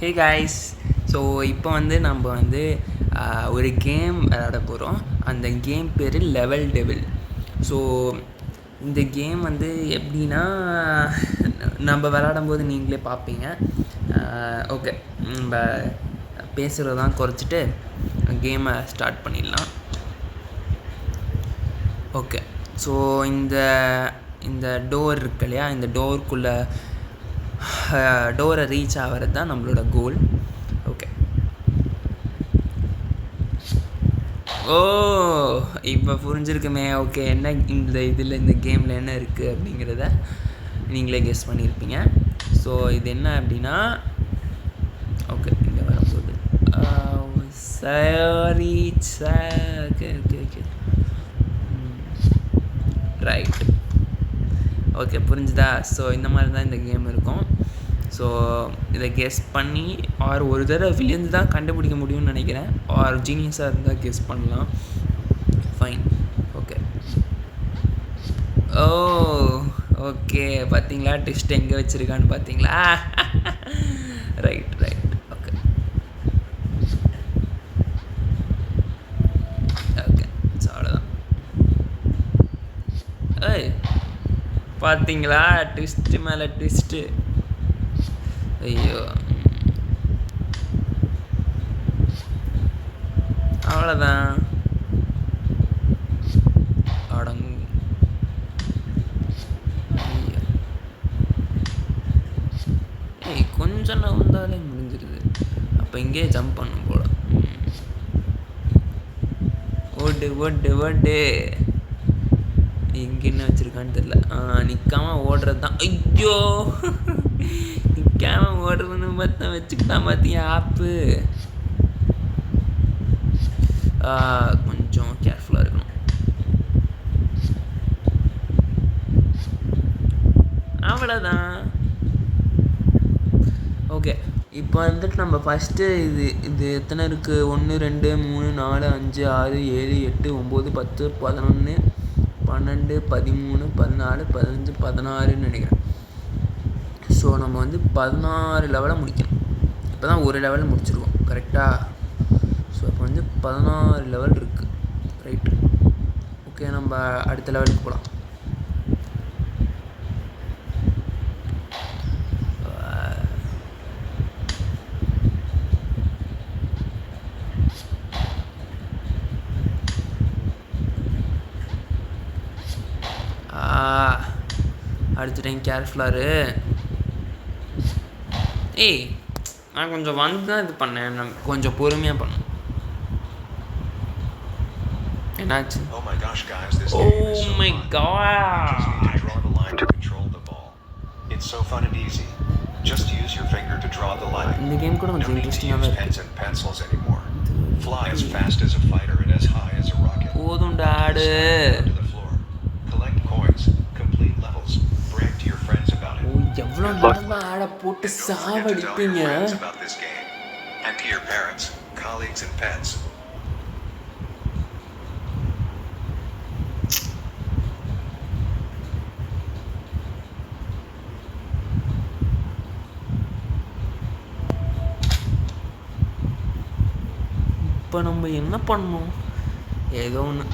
Hey guys. So இப்போ நம்ம ஒரு கேம் விளையாட போகிறோம். அந்த கேம் பேர் லெவல் டெவில். ஸோ இந்த கேம் எப்படின்னா நம்ம விளையாடும்போது நீங்களே பார்ப்பீங்க. ஓகே, நம்ம பேசுகிறதான் குறைச்சிட்டு கேமை ஸ்டார்ட் பண்ணிடலாம். ஓகே, ஸோ இந்த டோர் இருக்கு இல்லையா, இந்த டோரை ரீச் ஆகிறது தான் நம்மளோட கோல். ஓகே, ஓ இப்போ புரிஞ்சிருக்குமே. ஓகே, என்ன இந்த கேமில் என்ன இருக்குது அப்படிங்கிறத நீங்களே கெஸ் பண்ணியிருப்பீங்க. ஸோ இது என்ன அப்படின்னா, ஓகே இங்கே வரும்போது சரி okay okay okay right. Okay, புரிஞ்சுதா? ஸோ இந்த மாதிரி தான் இந்த கேம் இருக்கும். ஸோ இதை கெஸ் பண்ணி ஒரு தடவை விழுந்து தான் கண்டுபிடிக்க முடியும்னு நினைக்கிறேன். ஜீனியஸாக இருந்தால் கெஸ் பண்ணலாம். ஃபைன். ஓகே, ஓ ஓகே, பார்த்தீங்களா ட்விஸ்ட் எங்கே வச்சுருக்கான்னு பார்த்தீங்களா? Right right. Okay okay, so அவ்வளோதான். ஏய், பார்த்தீங்களா ட்விஸ்ட்டு மேலே ட்விஸ்ட்டு. ஐயோ, அவ்வளோதான். அடங்கு. ஐயோ, கொஞ்சம் நான் வந்தாலே முடிஞ்சிருது. அப்போ இங்கேயே ஜம்ப் பண்ணும் போல. ஓட்டு ஓட்டு ஓட்டு. இங்கே என்ன வச்சுருக்கான்னு தெரில. நிற்காமல் ஓடுறது தான். ஐயோ, நிற்காமல் ஓடுறதுன்னு பார்த்தா வச்சுக்கிட்டான் பார்த்தியா ஆப்பு. கொஞ்சம் கேர்ஃபுல்லாக இருக்கணும். அவ்வளோதான். ஓகே, இப்போ நம்ம ஃபஸ்ட்டு இது எத்தனை இருக்குது? 1 2 3 4 5 6 7 8 9 10 11 12 13 14 15 16ன்னு நினைக்கிறேன். ஸோ நம்ம 16 லெவலை முடிக்கணும். இப்போ தான் ஒரு லெவலில் முடிச்சிருக்கோம், கரெக்டாக? ஸோ இப்போ 16 லெவல் இருக்குது. ரைட்டு. ஓகே, நம்ம அடுத்த லெவலுக்கு போகலாம். அடிச்சிட்டேன், கேர்ஃபுல்லாரு. ஏய், நான் கொஞ்சம் தான் இது பண்ணேன். நான் கொஞ்சம் பொறுமையாக பண்ணேன். என்னாச்சு? Oh my god. It's so fun and easy. Just use your finger to draw the line. இந்த கேம் கூட கொஞ்சம் இன்ட்ரஸ்டிங்காக இருக்கு. Pens and pencils anymore. Fly as fast as a fighter and as high as a rocket. போதும்டா ஆடு. Collect coins, complete levels, brag to your friends about it. ஓ, எவ்வளோ நேரமா ஆட போட்டு சாவடிப்பீங்க. About this game and to your parents, colleagues and pets. இப்போ நம்ம என்ன பண்ணணும்? ஏதோ ஒன்று.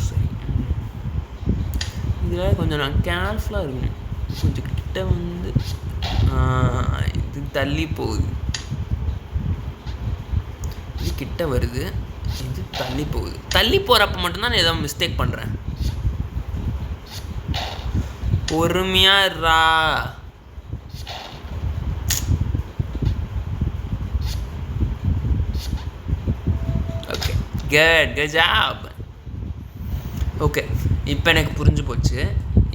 சரி, இதில் கொஞ்சம் நான் கேர்ஃபுல்லாக இருக்கணும். கொஞ்சம் கிட்ட இது தள்ளி போகுது, இது கிட்ட வருது, இது தள்ளி போகுது. தள்ளி போகிறப்ப மட்டும்தான் நான் ஏதோ மிஸ்டேக் பண்ணுறேன். பொறுமையாக இருடா. Good job. ஓகே, இப்போ எனக்கு புரிஞ்சு போச்சு.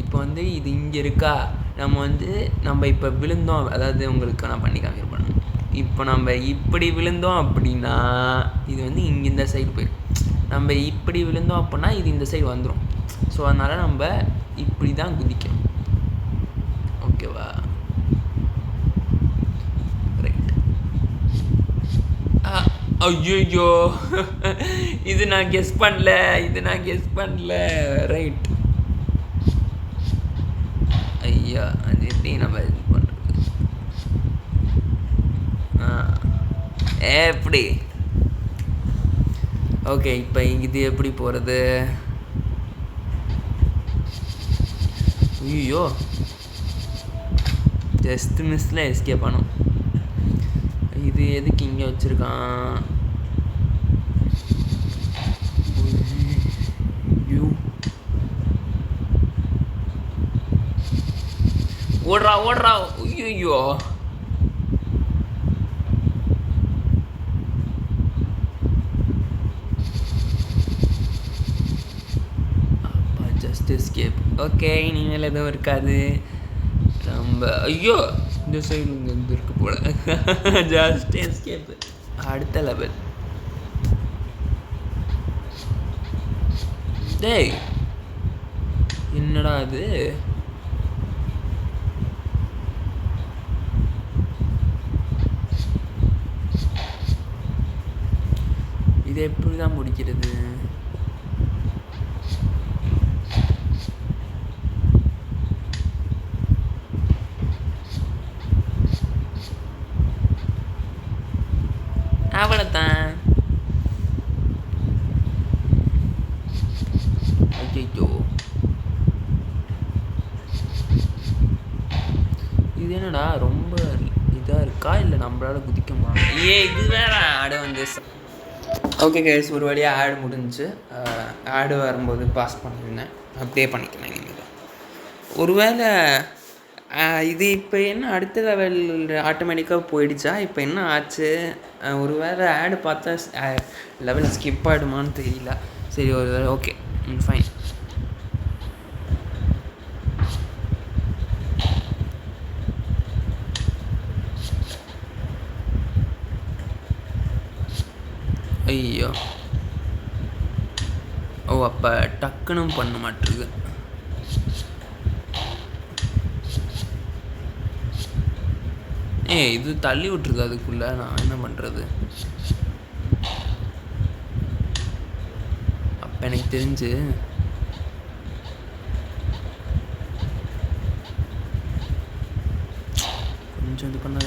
இப்போ இது இங்கே இருக்கா, நம்ம இப்போ விழுந்தோம். அதாவது உங்களுக்கு நான் பண்ணி காமிக்கிறேன். இப்போ நம்ம இப்படி விழுந்தோம் அப்படின்னா இது இங்கே இந்த சைடு போயிடும். நம்ம இப்படி விழுந்தோம் அப்படின்னா இது இந்த சைடு வந்துடும். ஸோ அதனால் நம்ம இப்படி தான் குதிக்கணும். ஓகேவா? ரைட். ஐயோ, இது நான் கெஸ் பண்ணல. ரைட். ஐயா, அது எப்படி நம்ம இது பண்ணுறது? எப்படி? ஓகே, இப்போ இது எப்படி போகிறது? ஐயோ, ஜஸ்ட் மிஸ்ஸில் எஸ்கேப் பண்ணும். இது எதுக்கு இங்கே வச்சுருக்கான்? ஓடுறா ஓடுறா. ஐயோ, அப்பா ஜஸ்ட் எஸ்கேப். ஓகே, இனிமேல் எதுவும் இருக்காது. ரொம்ப ஐயோ, இந்த சைடு இங்கே இருக்கு போல. Just escape. அடுத்த லெவல். டேய், என்னடா அது? இது எப்படி தான் முடிக்கிறது? அவ்வளோதான். ஐயோ, இது என்னடா ரொம்ப இதாக இருக்கா, இல்லை நம்மளால குதிக்கமா? இது வேற ஆடு வந்து. ஓகே கைஸ், ஒரு வழியாக ஆடு முடிஞ்சு. ஆடு வரும்போது பாஸ் பண்ணியிருந்தேன், அப்படியே பண்ணிக்கிறேன். நீங்கள் தான் ஒருவேளை இது இப்போ என்ன அடுத்த லெவல் ஆட்டோமேட்டிக்காக போயிடுச்சா? இப்போ என்ன ஆச்சு? ஒரு வேளை ஆடு பார்த்தா லெவல் ஸ்கிப் ஆகிடுமான்னு தெரியல. சரி, ஒரு வேளை ஓகே, ஃபைன். ஐயோ, ஓ, அப்போ டக்குன்னு பண்ண மாட்டிருக்கு. இது தள்ளி விட்டுருது, அதுக்குள்ளே நான் என்ன பண்ணுறது? அப்போ எனக்கு தெரிஞ்சு கொஞ்சம் இது பண்ண.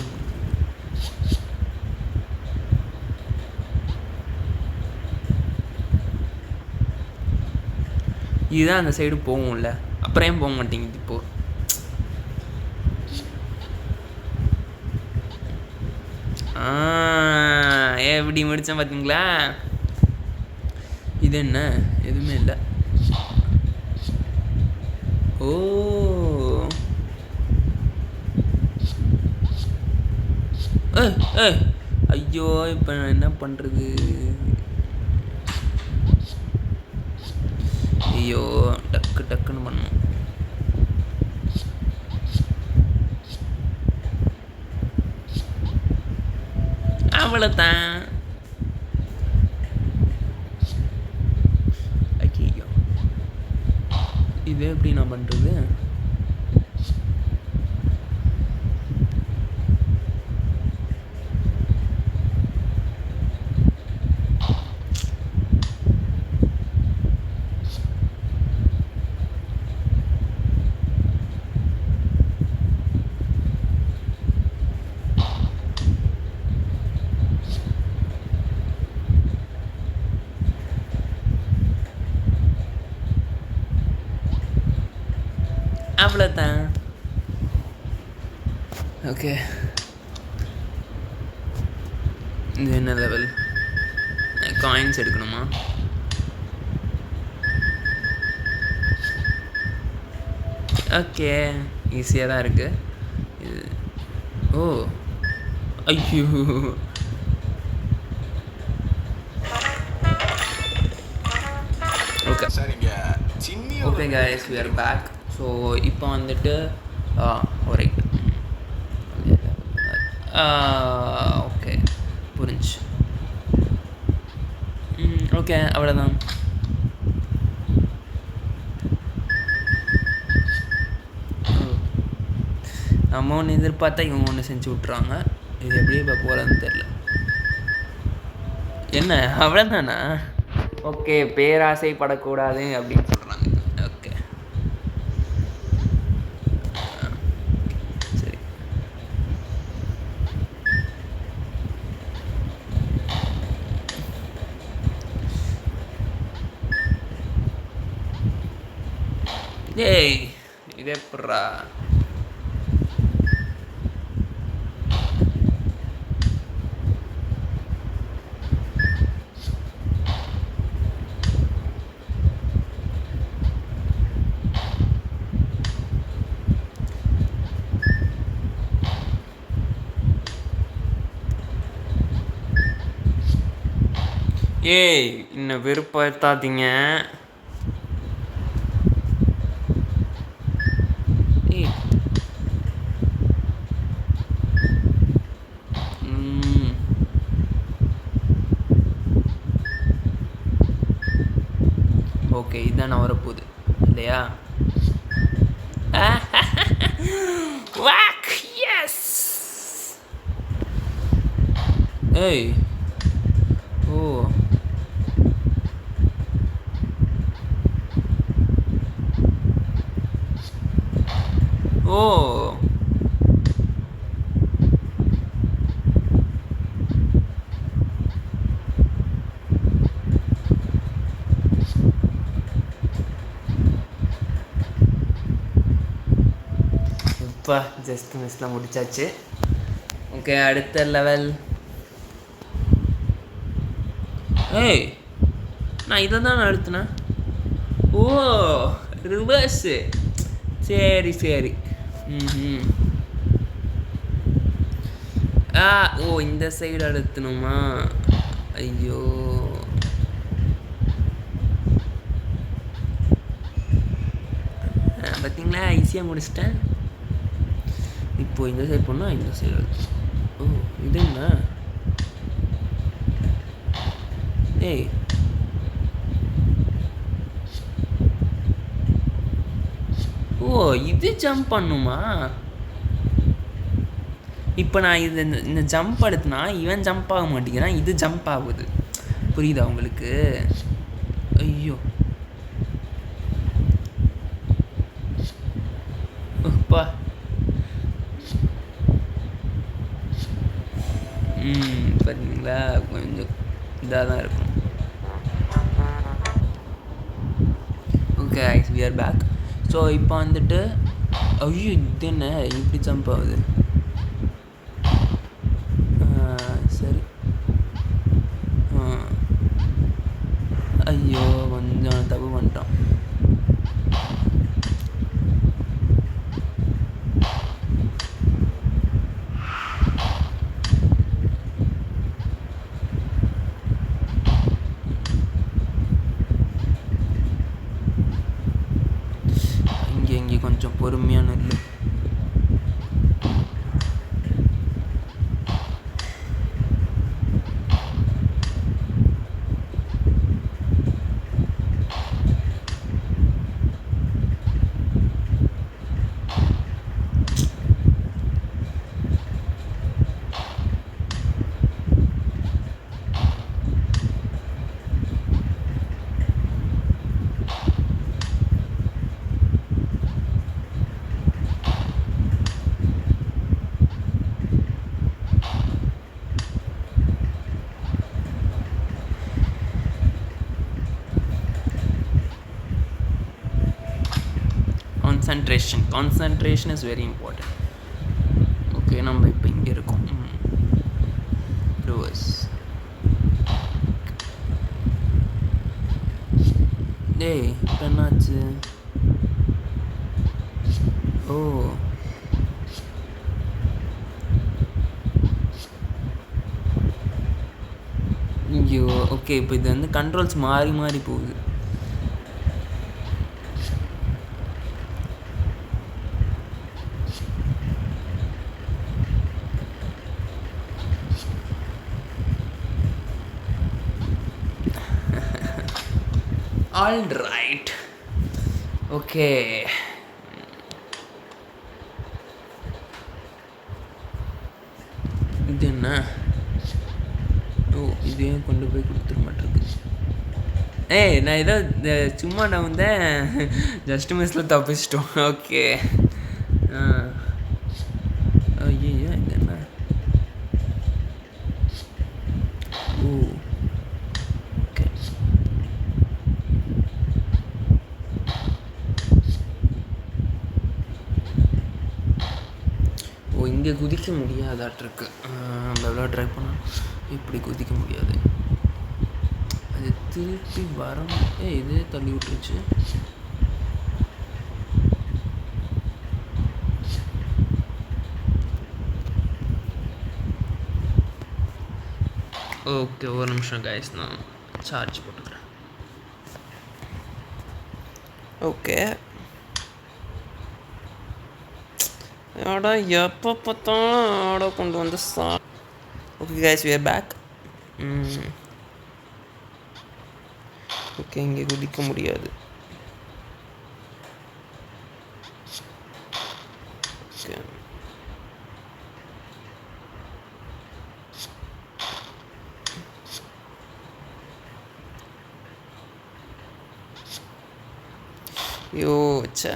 இதுதான் அந்த சைடு போகும்ல, அப்புறம் ஏன் போக மாட்டேங்குது இப்போது? எப்படி முடித்தேன் பார்த்தீங்களா? இது என்ன? எதுவுமே இல்லை. ஓ, ஐயோ, இப்போ நான் என்ன பண்ணுறது? ஐயோ, டக்குன்னு பண்ணணும். அவ்வளோதான். ஐயோ, இது எப்படி நான் பண்ணுறது? அவ்வளோதான். ஓகே, இது என்ன லெவல்? காயின்ஸ் எடுக்கணுமா? ஓகே, ஈஸியாக தான் இருக்குது இது. ஓ, ஐயோ, okay okay guys, we are back. So இப்போ வந்துட்டு ரைட். ஓகே, புரிஞ்சு. ஓகே, அவ்வளோதான். நம்ம ஒன்று எதிர்பார்த்தா இவங்க ஒன்று செஞ்சு விட்றாங்க. இது எப்படி இப்போ போகிறதுன்னு தெரில. என்ன, அவ்வளோதானா? ஓகே, பேராசைப்படக்கூடாது அப்படின்னு சொல்கிறாங்க. ஓகே, சரி. டேய் இது எப்புட்றா? ஏய் இன்னும் வெறுப்பாத்தாதீங்க. ஏய் ஓகே இதுதான் வரப்போகுது இல்லையா? வாக் எஸ். ஏய் ஓ ஓ இப்போ ஜஸ்ட் மிஸ்லாம் முடிச்சாச்சு. ஓகே அடுத்த லெவல். ஏய் நான் இதை தான் அழுத்தினேன். ஓ ரிவர்ஸு. சரி சரி. ம் ஓ இந்த சைடு அழுத்தணுமா? ஐயோ பார்த்தீங்களா ஈஸியாக முடிச்சிட்டேன். இப்போது இந்த சைடு போனால் இந்த சைடு அழுத்தணும். ஓ இது என்ன? ஏய் ஓ இது ஜம்ப் பண்ணுமா? இப்போ நான் இது இந்த ஜம்ப் எடுத்துனா இவன் ஜம்ப் ஆக மாட்டேங்கிறான், இது ஜம்ப் ஆகுது. புரியுதா உங்களுக்கு? ஐயோ அப்பா. பார்த்தீங்களா கொஞ்சம் இதாக தான் இருக்கும். Okay guys we are back. So இப்போ வந்துட்டு ஐயோ இது என்ன இப்படி ஜம்ப் ஆகுது? சரி ஐயோ கொஞ்சம் தப்பு பண்ணிட்டோம். இங்கே கொஞ்சம் பொறுமையான இல்லை. Concentration is very important. Okay நம்ம இப்போ இங்கே இருக்கோம். ரிவர்ஸ். டேய் இப்போ என்னாச்சு? ஓ ஐயோ ஓகே இப்போ இது வந்து கண்ட்ரோல்ஸ் மாறி மாறி போகுது. All right. Okay. இது என்ன? ஓ இதையும் கொண்டு போய் கொடுத்துட மாட்டிருக்கு. ஏய் நான் ஏதோ சும்மா நான் வந்தேன் ஜஸ்ட் மிஸ்ஸில் தப்பிச்சிட்டோம். ஓகே ஐயோ இது என்ன? ஓ ஓகே ஓ, இங்கே குதிக்க முடியாதாட்டிருக்கு. லெவலாக ட்ரை பண்ணால் இப்படி குதிக்க முடியாது. அது திருப்பி வரும். இதே தள்ளி விட்டுருச்சு. ஓகே, ஒரு நிமிஷம் கைஸ், நான் சார்ஜ் போட்டுக்கிறேன். ஓகே, ஆடா எப்போ பார்த்தாலும் ஆடா கொண்டு வந்து okay guys, we are back. Okay, இங்கே குதிக்க முடியாது. ஓகே, ஐயோ ச்சே.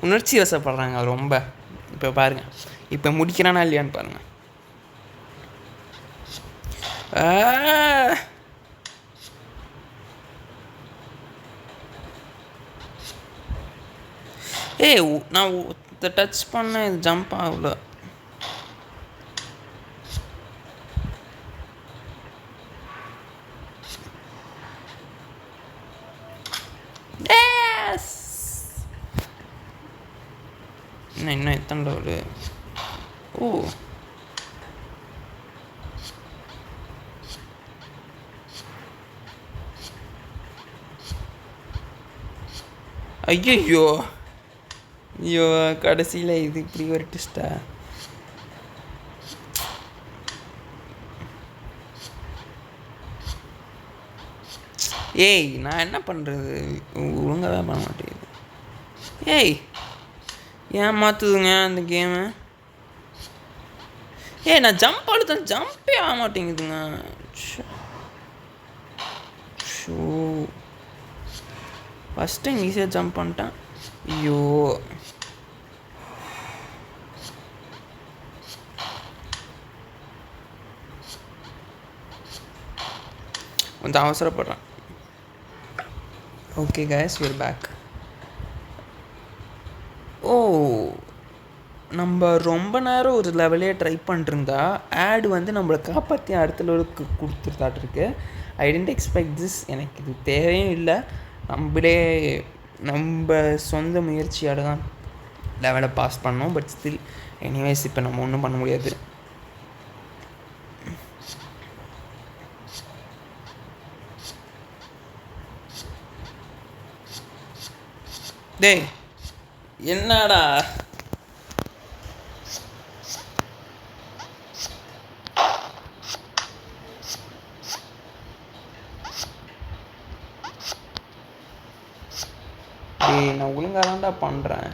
உணர்ச்சி வசப்படுறாங்க ரொம்ப. இப்போ பாருங்கள், இப்போ முடிக்கிறானா இல்லையான்னு பாருங்கள். நான் டச் பண்ண இது ஜம்ப் ஆகல. இன்னும் எத்தனை லெவலு? ஓ, ஐயோ ஐயோ, கடைசியில் இது இப்படி ஒரு ட்விஸ்டா? நான் என்ன பண்ணுறது? ஒழுங்காக தான் பண்ண மாட்டேங்குது. ஏன் மாற்றுதுங்க அந்த கேமு? நான் ஜம்ப் அழுத்தம் ஜம்பே ஆக மாட்டேங்குதுங்க. ஷோ, ஃபஸ்ட் டைம் ஈஸியாக ஜம்ப் பண்ணிட்டேன். ஐயோ, கொஞ்சம் அவசரப்படுறேன். Okay guys, we are back. நம்ம ரொம்ப நேரம் ஒரு லெவலே ட்ரை பண்ணிருந்தா ஆட் வந்து நம்மளை காப்பாற்றி அடுத்த லெவலுக்கு கொடுத்துருதாட்டிருக்கு. ஐ டென்ட் எக்ஸ்பெக்ட் திஸ். எனக்கு இது தேவையும் இல்லை. நம்ம சொந்த முயற்சியோடு தான் லெவலை பாஸ் பண்ணோம். பட் ஸ்டில் எனிவேஸ் இப்போ நம்ம ஒன்றும் பண்ண முடியாது. என்னடா நான் ஒழுங்காக தான்டா பண்ணுறேன்.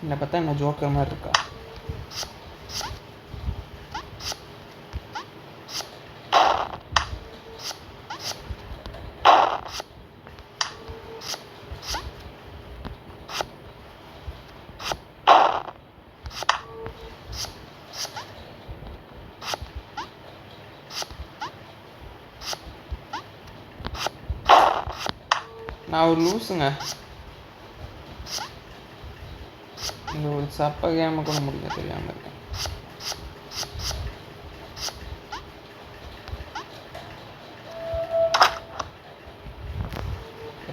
என்னை பார்த்தா என்ன ஜோக்கர் மாதிரி இருக்கா? நான் ஒரு லூஸுங்க. இந்த ஒரு சப்ப கேமை கூட முடிக்க தெரியாமல் இருக்கேன்.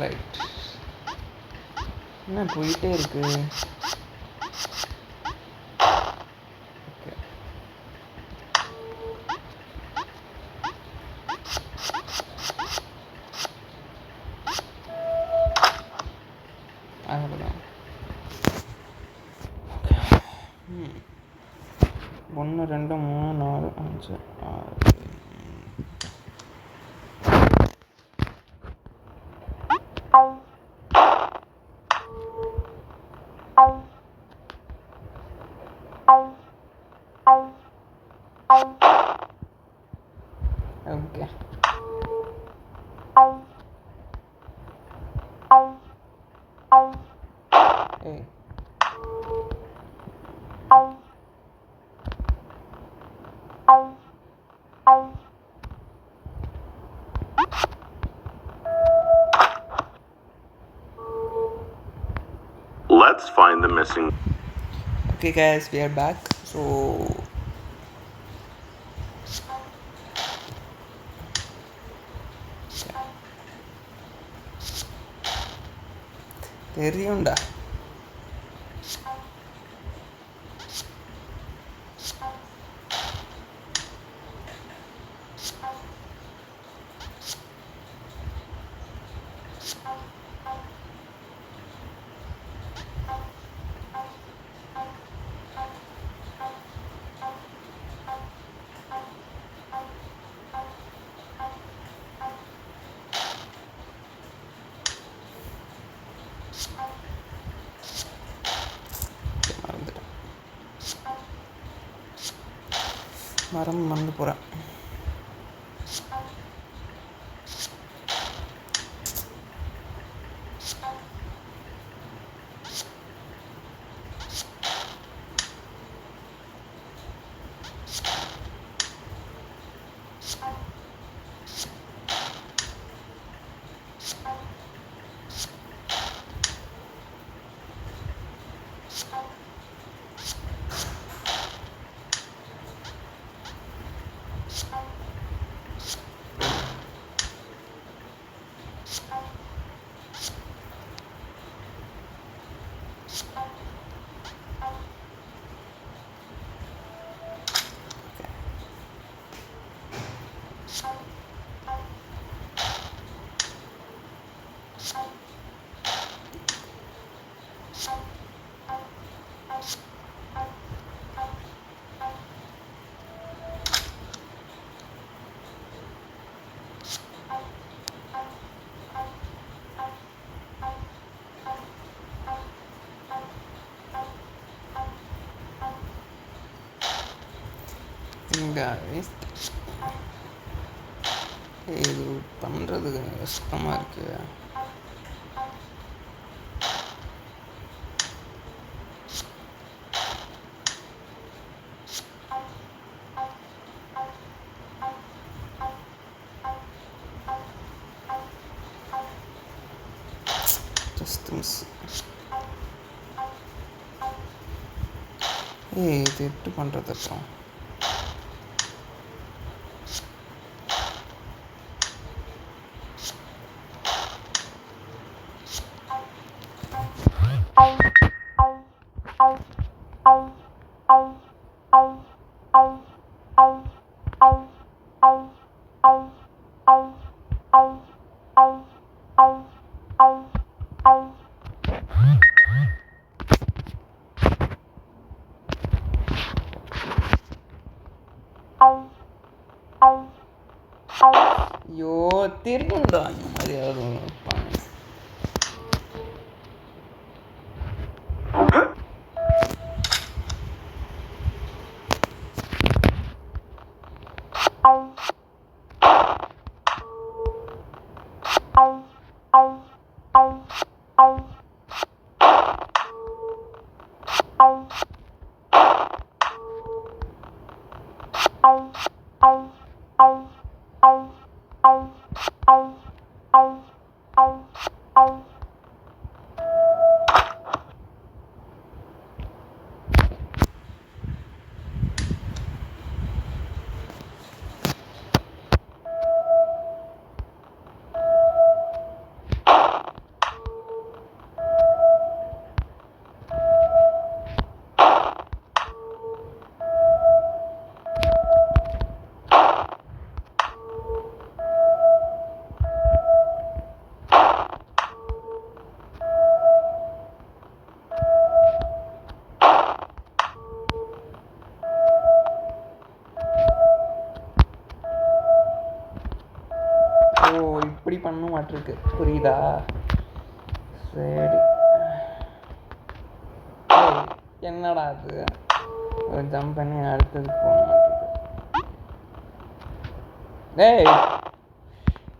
ரைட், என்ன போயிட்டே இருக்கு. அவ்வளோதான். 1 2 3 4 5 6. ஓகே, ஏய் Let's find the missing. Okay guys, we are back. So தெரியும்டா. மரம் மறந்து போகிறேன். Guys, இது பண்ணுறதுக்கு கஷ்டமாக இருக்கு. Just miss. இது எப்படி பண்ணுறது அப்புறம்? ஐயோ, திரும்புண்டா இந்த மாதிரி யாரும் இருப்பாங்க. ஓ இப்படி பண்ண மாட்டிருக்கு, புரியுதா? சரி. என்னடா அது, ஒரு ஜம்ப் பண்ணி அடுத்ததுக்கு போக மாட்டிருக்கு. டேய்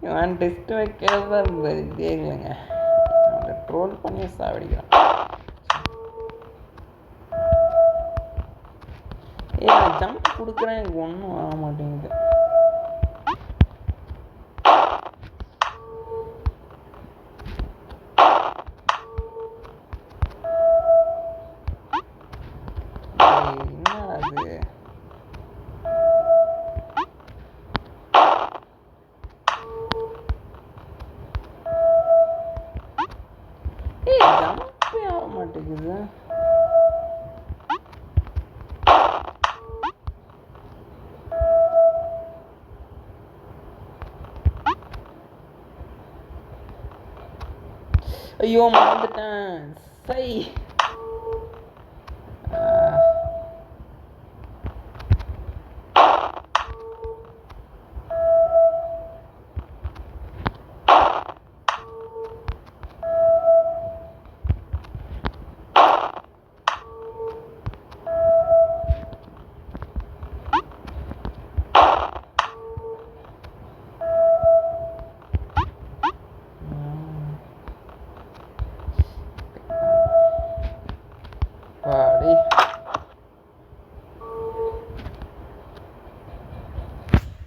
இவன் டெஸ்ட் வைக்கிறதா இதே இல்லைங்க, அவனை ட்ரோல் பண்ணி சாவடிக்கிறான். நான் ஜம்ப் கொடுக்குறேன், எனக்கு ஒன்றும் ஆக மாட்டேங்குது. என்ன அது, ஜம்பே ஆக மாட்டேங்குது. ஐயோ மறந்துட்டேன். சை